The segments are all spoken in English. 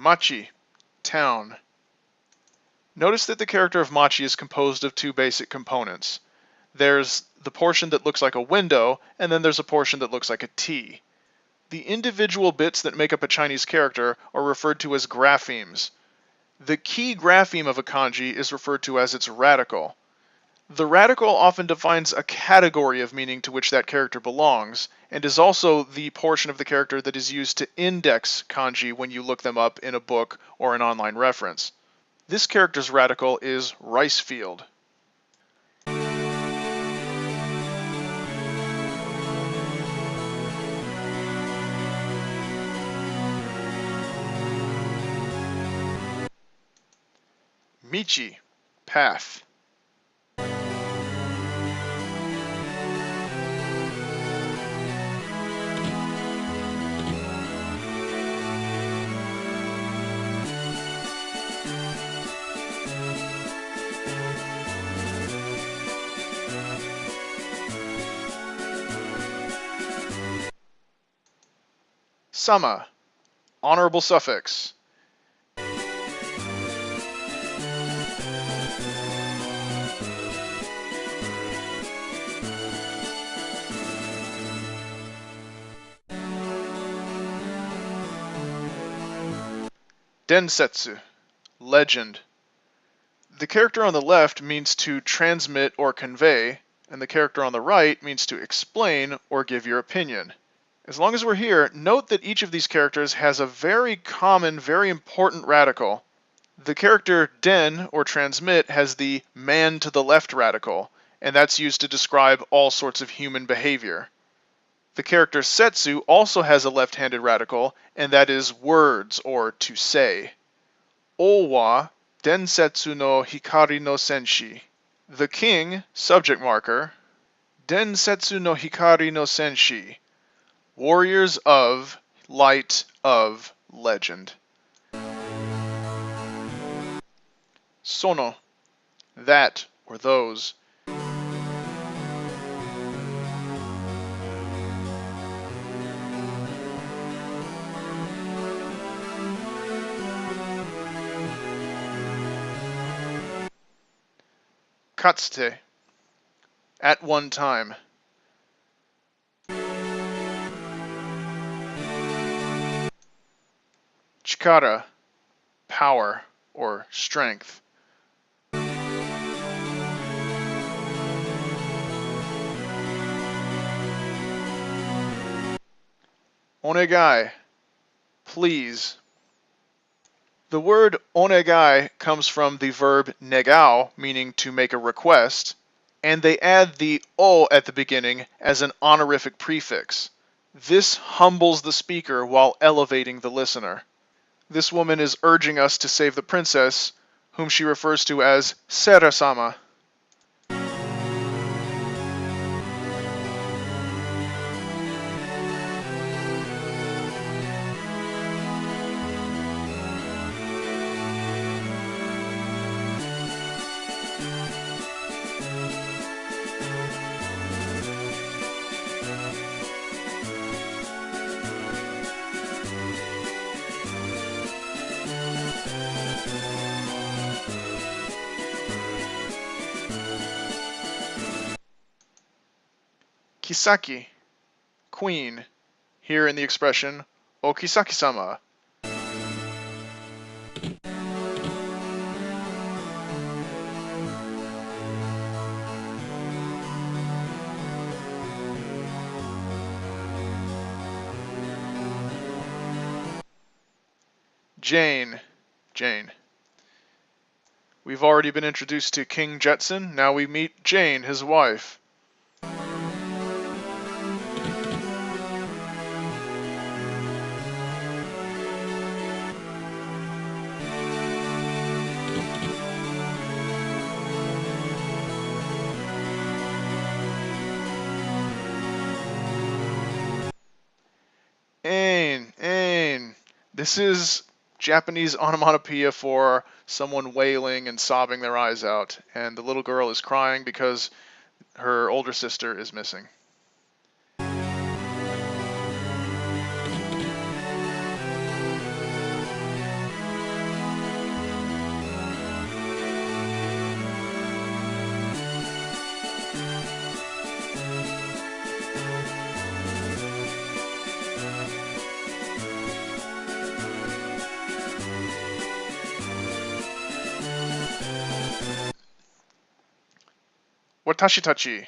Machi, town. Notice that the character of Machi is composed of two basic components. There's the portion that looks like a window, and then there's a portion that looks like a T. The individual bits that make up a Chinese character are referred to as graphemes. The key grapheme of a kanji is referred to as its radical. The radical often defines a category of meaning to which that character belongs, and is also the portion of the character that is used to index kanji when you look them up in a book or an online reference. This character's radical is rice field. Michi, path. Sama, honorable suffix. Den.setsu, legend. The character on the left means to transmit or convey, and the character on the right means to explain or give your opinion. As long as we're here, note that each of these characters has a very common, very important radical. The character den, or transmit, has the man to the left radical, and that's used to describe all sorts of human behavior. The character setsu also has a left-handed radical, and that is words, or to say. O wa den.setsu no hikari no sen.shi. The king, subject marker, den.setsu no hikari no sen.shi. Warriors of, light of, legend. Sono, that, or those. Ka.tsu.te, at one time. Chikara, power or strength. Onegai, please. The word onegai comes from the verb negao, meaning to make a request, and they add the o at the beginning as an honorific prefix. This humbles the speaker while elevating the listener. This woman is urging us to save the princess, whom she refers to as Sera-sama. Kisaki, queen, here in the expression o kisaki-sama. Jane. We've already been introduced to King Jetson, now we meet Jane, his wife. Ain. This is Japanese onomatopoeia for someone wailing and sobbing their eyes out, and the little girl is crying because her older sister is missing. watashi tachi,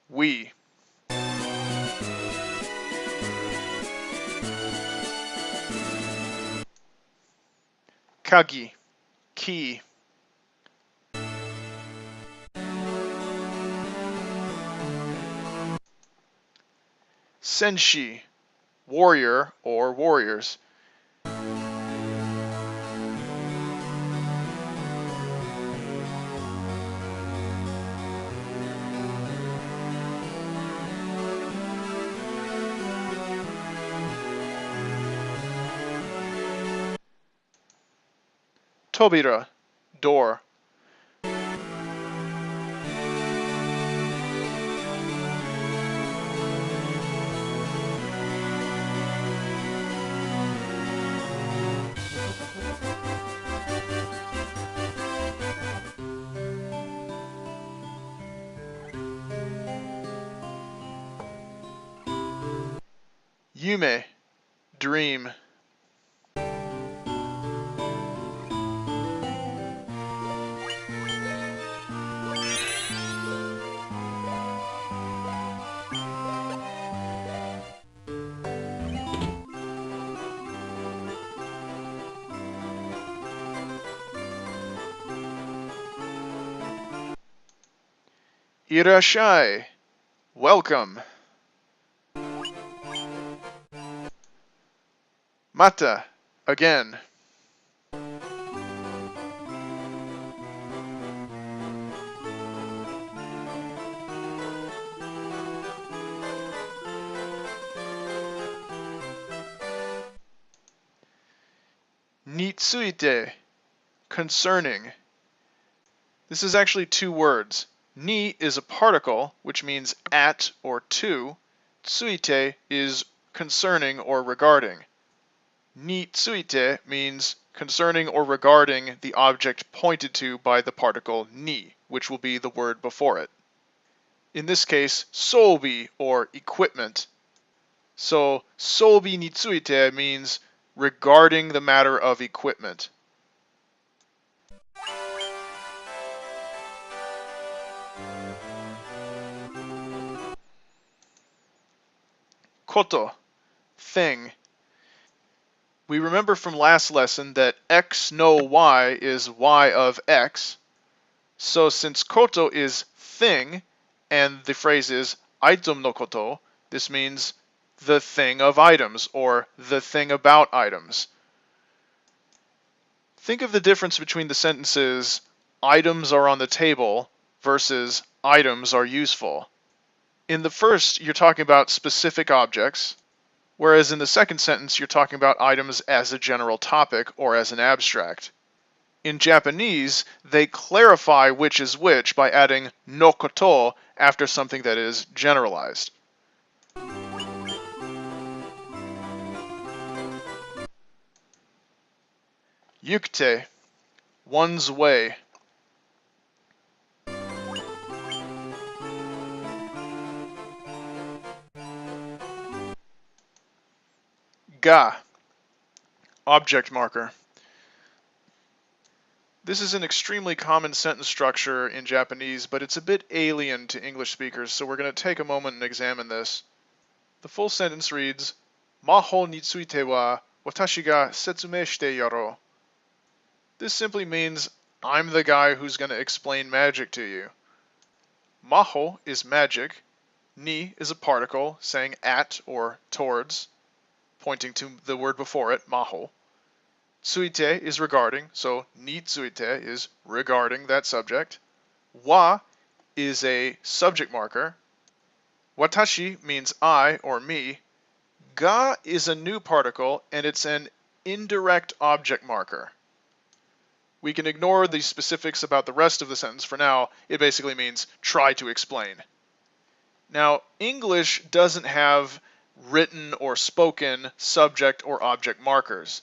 we. Kagi, key. Sen.shi, warrior or warriors. Tobira, door. Yume, dream. Irashai, welcome. Mata, again. Ni.tsu.te, concerning. This is actually two words. Ni is a particle, which means at or to. Tsu.te is concerning or regarding. Ni.tsu.te means concerning or regarding the object pointed to by the particle ni, which will be the word before it. In this case, sobi or equipment. So, sobi ni tsuite means regarding the matter of equipment. Ko.to, thing. We remember from last lesson that x no y is y of x. So since ko.to is thing, and the phrase is item no ko.to, this means the thing of items, or the thing about items. Think of the difference between the sentences, items are on the table, versus items are useful. In the first, you're talking about specific objects, whereas in the second sentence, you're talking about items as a general topic or as an abstract. In Japanese, they clarify which is which by adding no ko.to after something that is generalized. Yukite, one's way. Ga, object marker. This is an extremely common sentence structure in Japanese, but it's a bit alien to English speakers, so we're going to take a moment and examine this. The full sentence reads, Maho ni tsuite wa watashi ga setsume shite yaro. This simply means, I'm the guy who's going to explain magic to you. Maho is magic. Ni is a particle saying at or towards, pointing to the word before it, maho. Tsuite is regarding, so ni tsuite is regarding that subject. Wa is a subject marker. Watashi means I or me. Ga is a new particle, and it's an indirect object marker. We can ignore the specifics about the rest of the sentence for now. It basically means try to explain. Now, English doesn't have written or spoken subject or object markers.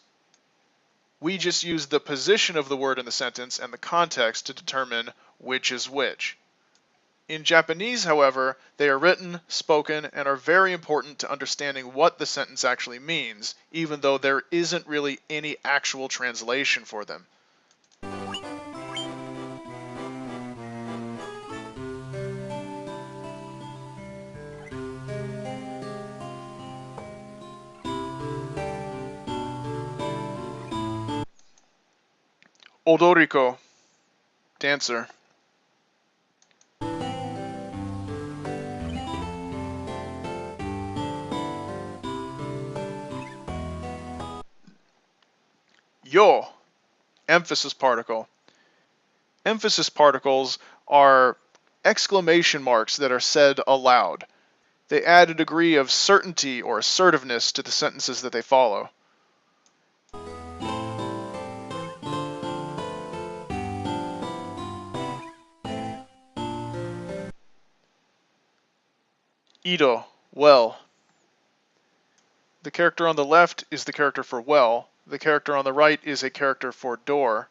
We just use the position of the word in the sentence and the context to determine which is which. In Japanese, however, they are written, spoken, and are very important to understanding what the sentence actually means, even though there isn't really any actual translation for them. odo.ri.ko, dancer. Yo, emphasis particle. Emphasis particles are exclamation marks that are said aloud. They add a degree of certainty or assertiveness to the sentences that they follow. Ido, well. The character on the left is the character for well. The character on the right is a character for door.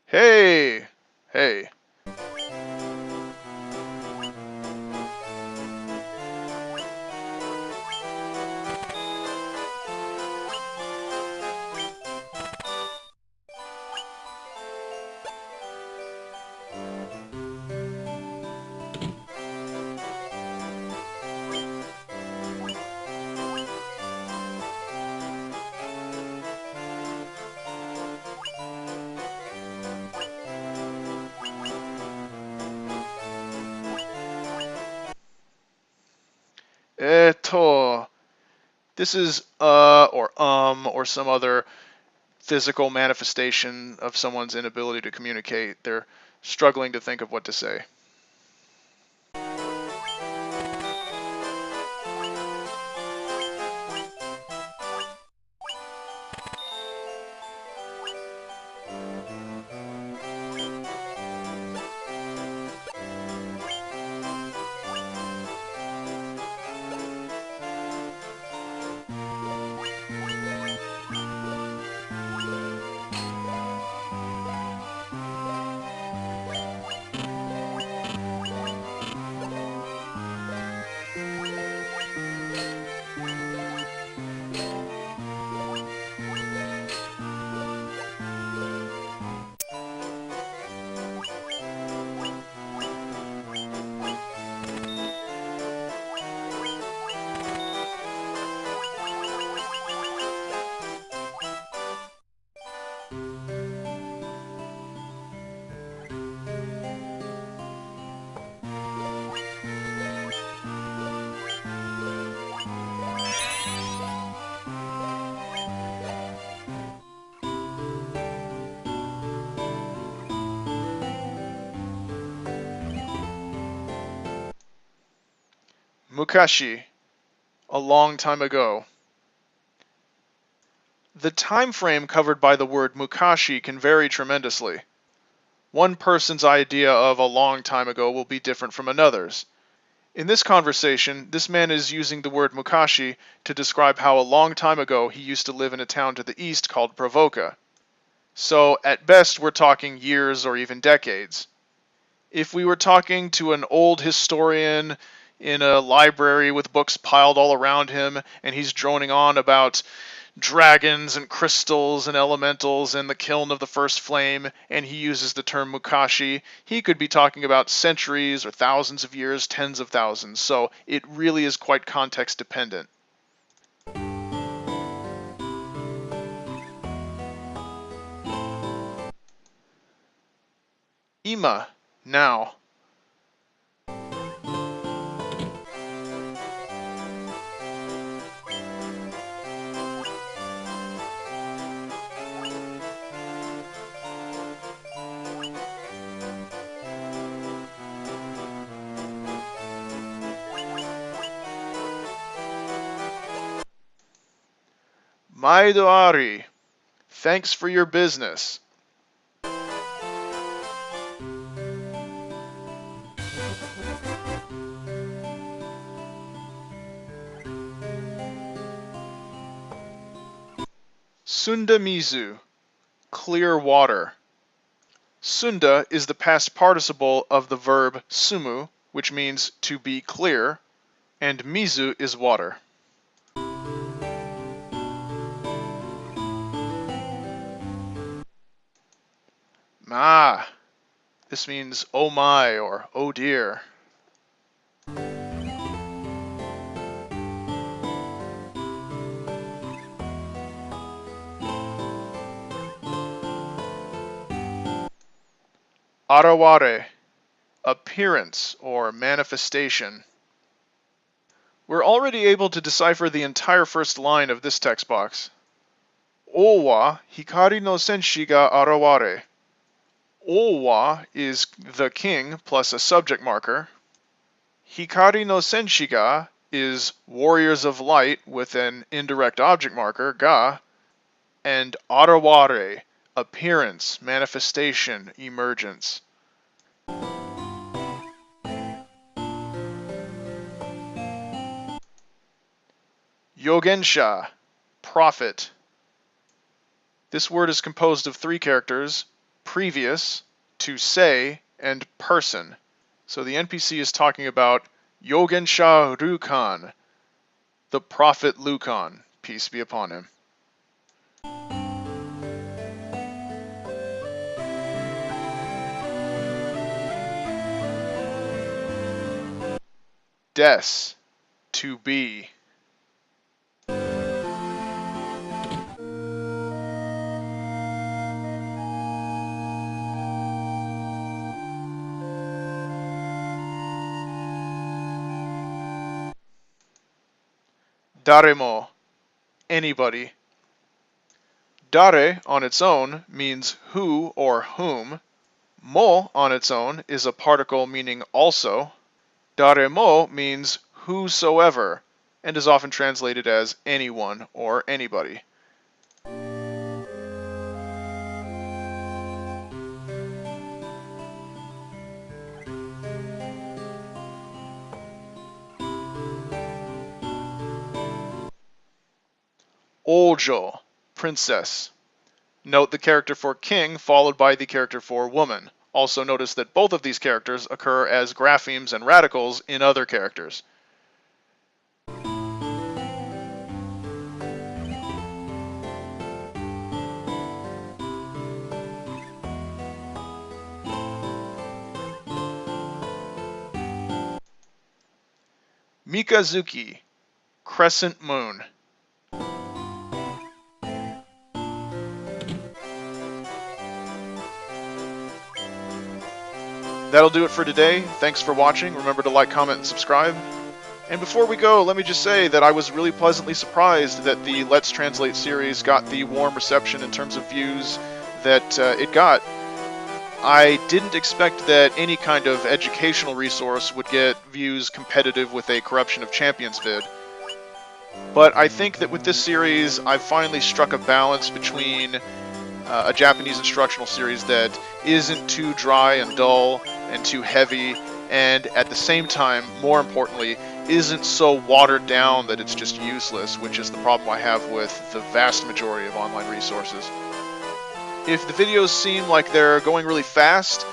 Hey! Hey. Eto. This is or some other physical manifestation of someone's inability to communicate. They're struggling to think of what to say. Mukashi, a long time ago. The time frame covered by the word mukashi can vary tremendously. One person's idea of a long time ago will be different from another's. In this conversation, this man is using the word mukashi to describe how a long time ago he used to live in a town to the east called Provoca. So, at best, we're talking years or even decades. If we were talking to an old historian in a library with books piled all around him, and he's droning on about dragons and crystals and elementals and the kiln of the first flame, and he uses the term mukashi, he could be talking about centuries or thousands of years, tens of thousands, so it really is quite context dependent. Ima, now. Maidoari, thanks for your business. Su.n.da.mizu, clear water. Sunda is the past participle of the verb sumu, which means to be clear, and mizu is water. Ah, this means oh my or oh dear. Araware, appearance or manifestation. We're already able to decipher the entire first line of this text box. O wa hikari no sen.shi ga araware. O wa is the king plus a subject marker. Hikari no sen.shi ga is warriors of light with an indirect object marker, ga, and araware, appearance, manifestation, emergence. Yo.gen.sha, prophet. This word is composed of three characters, previous, to say, and person. So the NPC is talking about yo.gen.sha Rukan, the prophet Lukan, peace be upon him. Des, to be. Daremo, anybody. Dare on its own means who or whom. Mo on its own is a particle meaning also. Daremo means whosoever, and is often translated as anyone or anybody. Ojo, princess. Note the character for king followed by the character for woman. Also notice that both of these characters occur as graphemes and radicals in other characters. Mikazuki, crescent moon. That'll do it for today. Thanks for watching. Remember to like, comment, and subscribe. And before we go, let me just say that I was really pleasantly surprised that the Let's Translate series got the warm reception in terms of views that it got. I didn't expect that any kind of educational resource would get views competitive with a Corruption of Champions vid. But I think that with this series, I've finally struck a balance between a Japanese instructional series that isn't too dry and dull and too heavy, and at the same time, more importantly, isn't so watered down that it's just useless, which is the problem I have with the vast majority of online resources. If the videos seem like they're going really fast,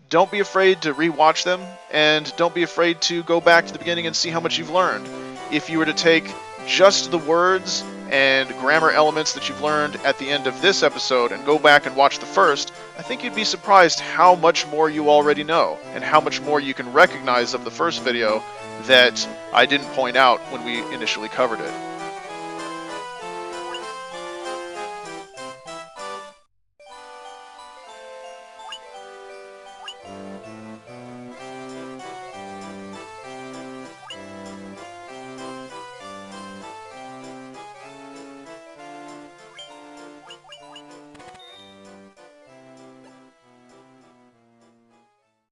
don't be afraid to rewatch them, and don't be afraid to go back to the beginning and see how much you've learned. If you were to take just the words and grammar elements that you've learned at the end of this episode and go back and watch the first, I think you'd be surprised how much more you already know, and how much more you can recognize of the first video that I didn't point out when we initially covered it.